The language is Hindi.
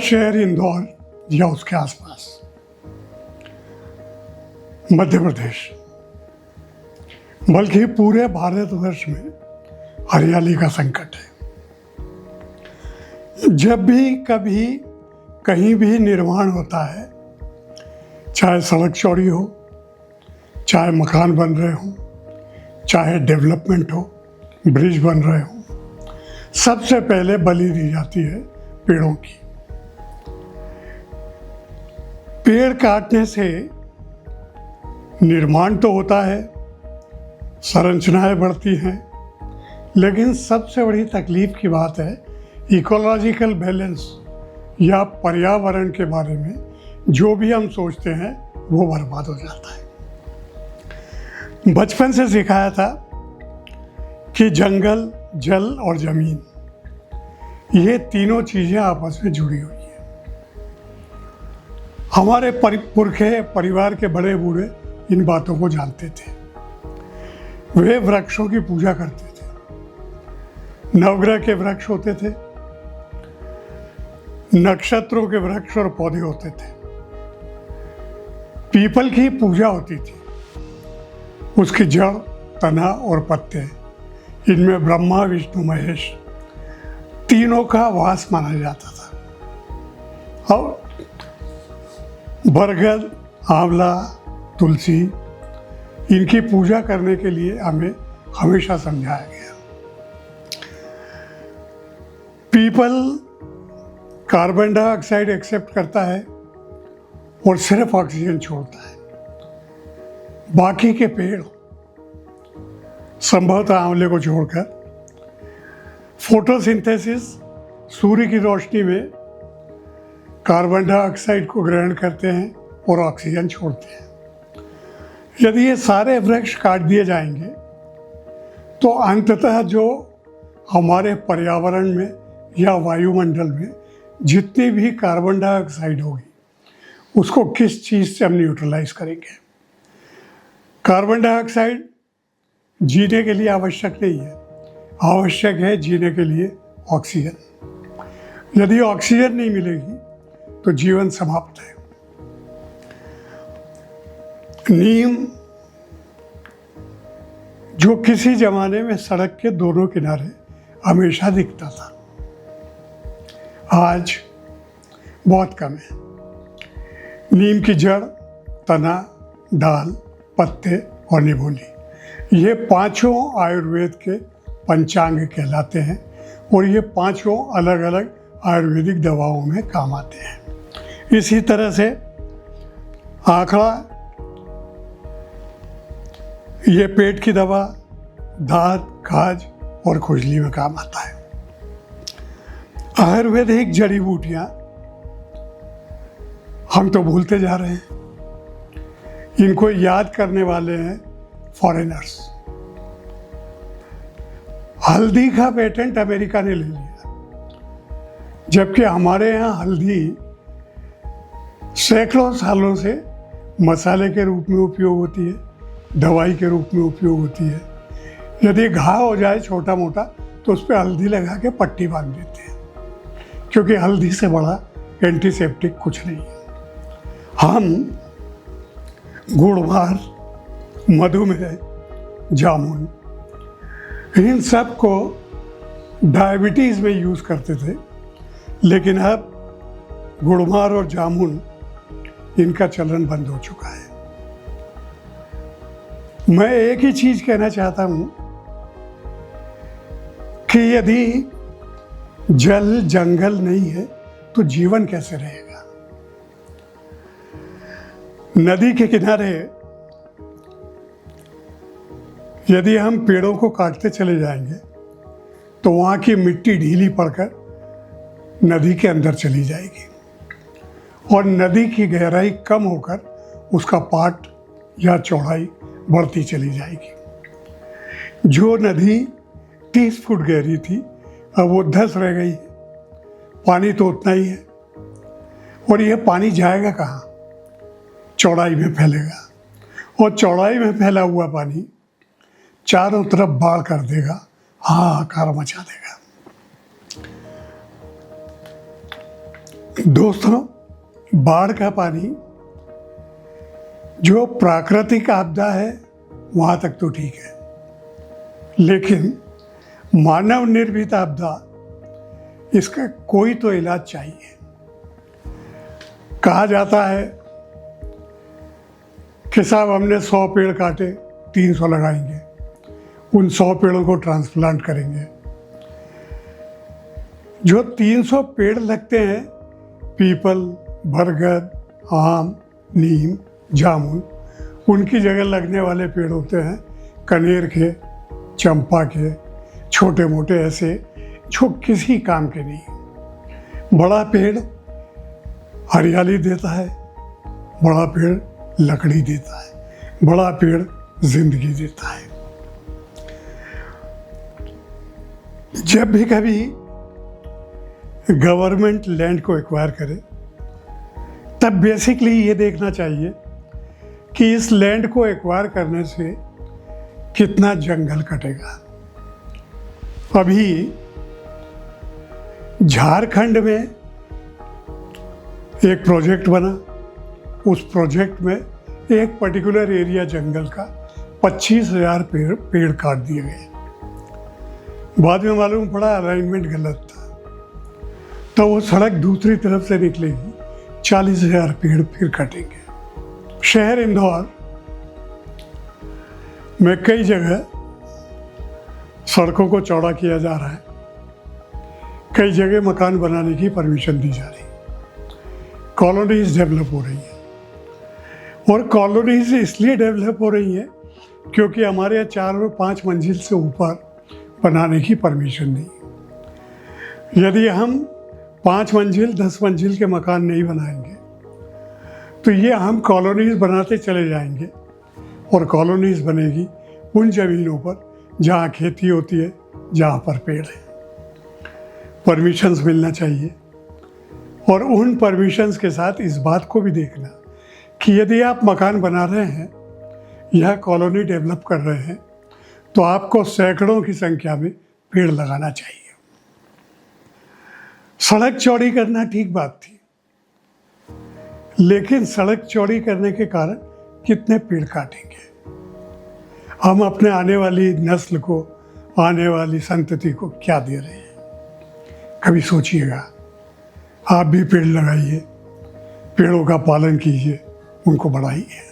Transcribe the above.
शहर इंदौर या उसके आसपास, मध्य प्रदेश, बल्कि पूरे भारतवर्ष में हरियाली का संकट है। जब भी कभी कहीं भी निर्माण होता है, चाहे सड़क चौड़ी हो, चाहे मकान बन रहे हो, चाहे डेवलपमेंट हो, ब्रिज बन रहे हो, सबसे पहले बलि दी जाती है पेड़ों की। पेड़ काटने से निर्माण तो होता है, संरचनाएं बढ़ती हैं, लेकिन सबसे बड़ी तकलीफ की बात है इकोलॉजिकल बैलेंस या पर्यावरण के बारे में जो भी हम सोचते हैं वो बर्बाद हो जाता है। बचपन से सिखाया था कि जंगल, जल और जमीन, ये तीनों चीजें आपस में जुड़ी हुई हैं। हमारे पुरखे, परिवार के बड़े बूढ़े इन बातों को जानते थे। वे वृक्षों की पूजा करते थे। नवग्रह के वृक्ष होते थे, नक्षत्रों के वृक्ष और पौधे होते थे। पीपल की पूजा होती थी, उसकी जड़, तना और पत्ते, इनमें ब्रह्मा, विष्णु, महेश तीनों का वास माना जाता था। और बरगद, आंवला, तुलसी, इनकी पूजा करने के लिए हमें हमेशा समझाया गया। पीपल कार्बन डाइऑक्साइड एक्सेप्ट करता है और सिर्फ ऑक्सीजन छोड़ता है। बाकी के पेड़, संभवतः आंवले को छोड़कर, फोटोसिंथेसिस, सूर्य की रोशनी में कार्बन डाइऑक्साइड को ग्रहण करते हैं और ऑक्सीजन छोड़ते हैं। यदि ये सारे वृक्ष काट दिए जाएंगे तो अंततः जो हमारे पर्यावरण में या वायुमंडल में जितनी भी कार्बन डाइऑक्साइड होगी, उसको किस चीज़ से हम न्यूट्रलाइज करेंगे? कार्बन डाइऑक्साइड जीने के लिए आवश्यक नहीं है, आवश्यक है जीने के लिए ऑक्सीजन। यदि ऑक्सीजन नहीं मिलेगी तो जीवन समाप्त है। नीम, जो किसी जमाने में सड़क के दोनों किनारे हमेशा दिखता था, आज बहुत कम है। नीम की जड़, तना, डाल, पत्ते और निभोली, ये पांचों आयुर्वेद के पंचांग कहलाते हैं और ये पांचों अलग अलग आयुर्वेदिक दवाओं में काम आते हैं। इसी तरह से आंकड़ा, ये पेट की दवा, दांत, खाज और खुजली में काम आता है। आयुर्वेदिक जड़ी बूटियां हम तो भूलते जा रहे हैं, इनको याद करने वाले हैं फॉरेनर्स। हल्दी का पेटेंट अमेरिका ने ले लिया, जबकि हमारे यहाँ हल्दी सैकड़ों सालों से मसाले के रूप में उपयोग होती है, दवाई के रूप में उपयोग होती है। यदि घाव हो जाए छोटा मोटा तो उस पर हल्दी लगा के पट्टी बांध देते हैं, क्योंकि हल्दी से बड़ा एंटीसेप्टिक कुछ नहीं है। हम गुड़मार, मधुमेह, जामुन, इन सब को डायबिटीज़ में यूज़ करते थे, लेकिन अब गुड़मार और जामुन, इनका चलन बंद हो चुका है। मैं एक ही चीज़ कहना चाहता हूँ कि यदि जल, जंगल नहीं है तो जीवन कैसे रहेगा? नदी के किनारे यदि हम पेड़ों को काटते चले जाएंगे तो वहाँ की मिट्टी ढीली पड़कर नदी के अंदर चली जाएगी और नदी की गहराई कम होकर उसका पाट या चौड़ाई बढ़ती चली जाएगी। जो नदी 30 फुट गहरी थी, अब वो 10 रह गई है। पानी तो उतना ही है, और यह पानी जाएगा कहाँ? चौड़ाई में फैलेगा, और चौड़ाई में फैला हुआ पानी चारों तरफ बाढ़ कर देगा, हाहाकार मचा देगा। दोस्तों, बाढ़ का पानी जो प्राकृतिक आपदा है वहाँ तक तो ठीक है, लेकिन मानव निर्मित आपदा, इसका कोई तो इलाज चाहिए। कहा जाता है कि साहब हमने 100 पेड़ काटे, 300 लगाएंगे, उन 100 पेड़ों को ट्रांसप्लांट करेंगे। जो 300 पेड़ लगते हैं, पीपल, बरगद, आम, नीम, जामुन, उनकी जगह लगने वाले पेड़ होते हैं कनेर के, चंपा के, छोटे मोटे ऐसे जो किसी काम के नहीं। बड़ा पेड़ हरियाली देता है, बड़ा पेड़ लकड़ी देता है, बड़ा पेड़ जिंदगी देता है। जब भी कभी गवर्नमेंट लैंड को एक्वायर करे, तब बेसिकली ये देखना चाहिए कि इस लैंड को एक्वायर करने से कितना जंगल कटेगा। अभी झारखंड में एक प्रोजेक्ट बना, उस प्रोजेक्ट में एक पर्टिकुलर एरिया जंगल का 25,000 पेड़ काट दिए गए। बाद में मालूम पड़ा अलाइनमेंट गलत था, तो वो सड़क दूसरी तरफ से निकलेगी, 40,000 पेड़ फिर कटेंगे। शहर इंदौर में कई जगह सड़कों को चौड़ा किया जा रहा है, कई जगह मकान बनाने की परमिशन दी जा रही है, कॉलोनीज डेवलप हो रही है। और कॉलोनीज इसलिए डेवलप हो रही है क्योंकि हमारे यहाँ 4 और 5 मंजिल से ऊपर बनाने की परमिशन नहीं। यदि हम 5 मंजिल 10 मंजिल के मकान नहीं बनाएंगे तो ये हम कॉलोनीज बनाते चले जाएंगे, और कॉलोनीज बनेगी उन ज़मीनों पर जहाँ खेती होती है, जहाँ पर पेड़ है। परमिशंस मिलना चाहिए, और उन परमिशंस के साथ इस बात को भी देखना कि यदि आप मकान बना रहे हैं या कॉलोनी डेवलप कर रहे हैं तो आपको सैकड़ों की संख्या में पेड़ लगाना चाहिए। सड़क चौड़ी करना ठीक बात थी, लेकिन सड़क चौड़ी करने के कारण कितने पेड़ काटेंगे? हम अपने आने वाली नस्ल को, आने वाली संतति को क्या दे रहे हैं? कभी सोचिएगा। आप भी पेड़ लगाइए, पेड़ों का पालन कीजिए, उनको बढ़ाइए।